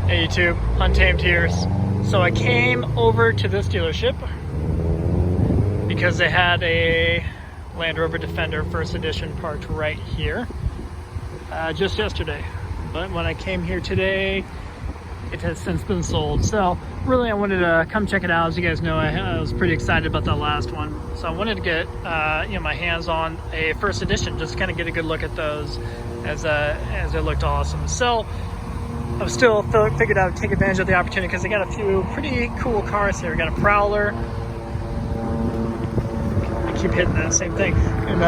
Hey YouTube, Untamed here. So I came over to this dealership because they had a Land Rover Defender First Edition parked right here just yesterday. But when I came here today, it has since been sold. So really I wanted to come check it out. As you guys know, I was pretty excited about that last one. So I wanted to get my hands on a First Edition, just kind of get a good look at those as it looked awesome. So I was still figured I would take advantage of the opportunity because they got a few pretty cool cars here. We got a Prowler. I keep hitting that same thing. And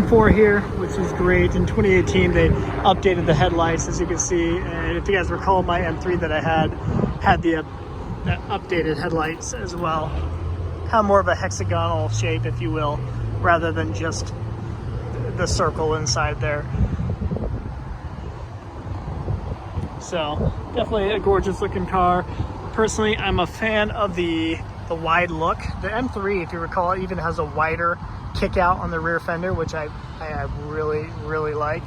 M4 here, which is great. In 2018, they updated the headlights, as you can see. And if you guys recall, my M3 that I had the updated headlights as well. Kind of more of a hexagonal shape, if you will, rather than just the circle inside there. So definitely a gorgeous looking car. Personally, I'm a fan of the wide look. The M3, if you recall, even has a wider kick out on the rear fender, which I really like.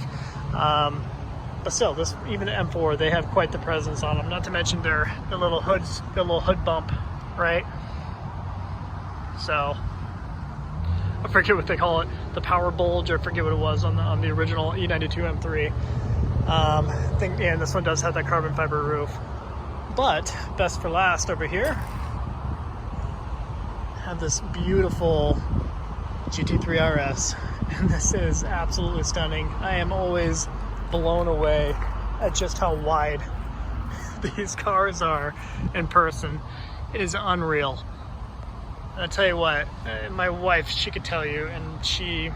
But still, even the M4, they have quite the presence on them. Not to mention the little hood bump, right? So I forget what they call it, the power bulge, or I forget what it was on the original E92 M3. And this one does have that carbon fiber roof. But best for last over here, have this beautiful GT3RS, and this is absolutely stunning. I am always blown away at just how wide these cars are in person. It is unreal. And I'll tell you what, my wife, she could tell you, and she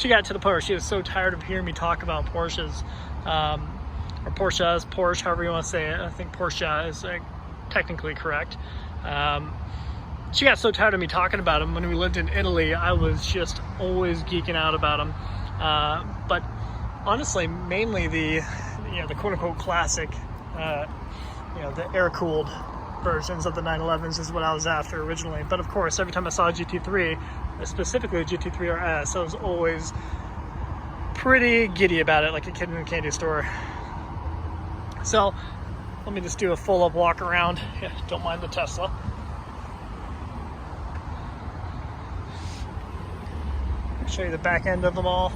got to the point where she was so tired of hearing me talk about Porsches, or Porsche, however you want to say it. I think Porsche is technically correct. She got so tired of me talking about them. When we lived in Italy, I was just always geeking out about them. But honestly, mainly the quote-unquote classic, the air-cooled versions of the 911s is what I was after originally. But of course, every time I saw a GT3, specifically a GT3RS, I was always pretty giddy about it, like a kid in a candy store. So let me just do a full-up walk around. Yeah, don't mind the Tesla. Show you the back end of them all.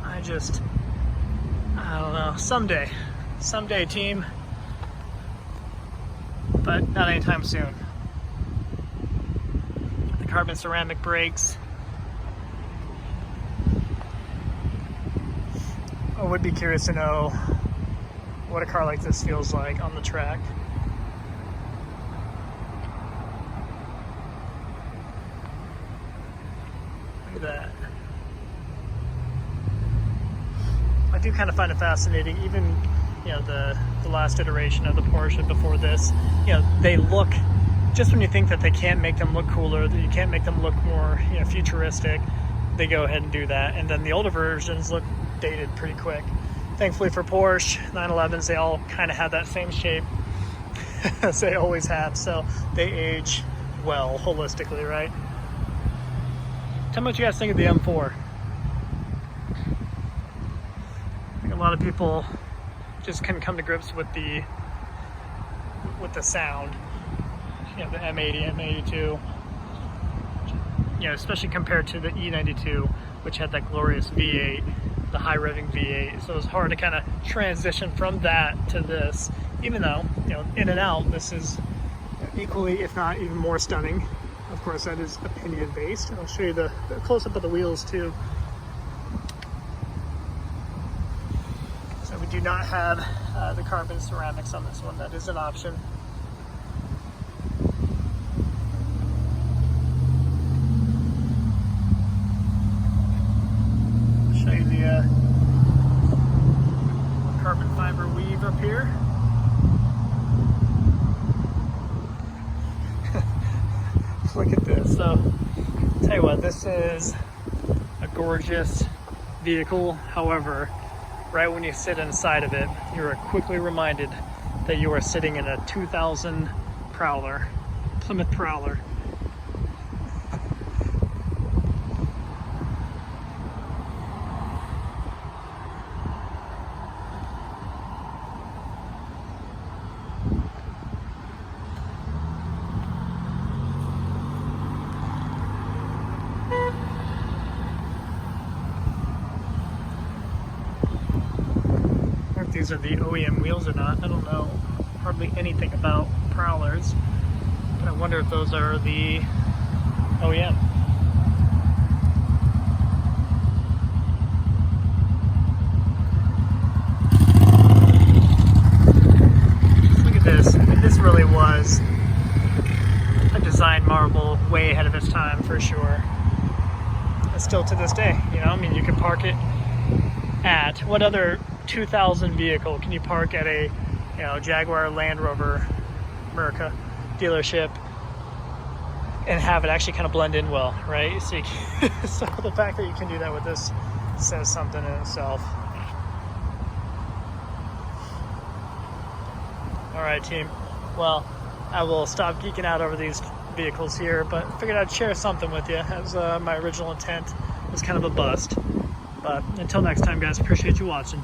I don't know, someday team, but not anytime soon. The carbon ceramic brakes. I would be curious to know what a car like this feels like on the track. Look at that. I do kind of find it fascinating, even the last iteration of the Porsche before this, they look, just when you think that they can't make them look cooler, that you can't make them look more futuristic, they go ahead and do that. And then the older versions look dated pretty quick. Thankfully for Porsche 911s, they all kind of have that same shape as they always have, so they age well holistically, right? Tell me what you guys think of the M4. I think a lot of people just couldn't come to grips with the sound. The M80, M82. Especially compared to the E92, which had that glorious V8, the high revving V8. So it was hard to kind of transition from that to this, even though, in and out, this is equally, if not even more stunning. Of course, that is opinion based. I'll show you the close-up of the wheels too. So we do not have the carbon ceramics on this one. That is an option. I'll show you the carbon fiber weave up here. Look at this. So, tell you what, this is a gorgeous vehicle. However, right when you sit inside of it, you are quickly reminded that you are sitting in a 2000 Prowler, Plymouth Prowler. these are the OEM wheels or not. I don't know hardly anything about Prowlers, but I wonder if those are the OEM. Look at this. I mean, this really was a design marvel way ahead of its time for sure. And still to this day, you know, I mean, you can park it at, what other 2000 vehicle can you park at a, you know, Jaguar, Land Rover, America dealership and have it actually kind of blend in well, right? So, so the fact that you can do that with this says something in itself. All right, team. Well, I will stop geeking out over these vehicles here, but figured I'd share something with you, as my original intent was kind of a bust. But until next time, guys, appreciate you watching.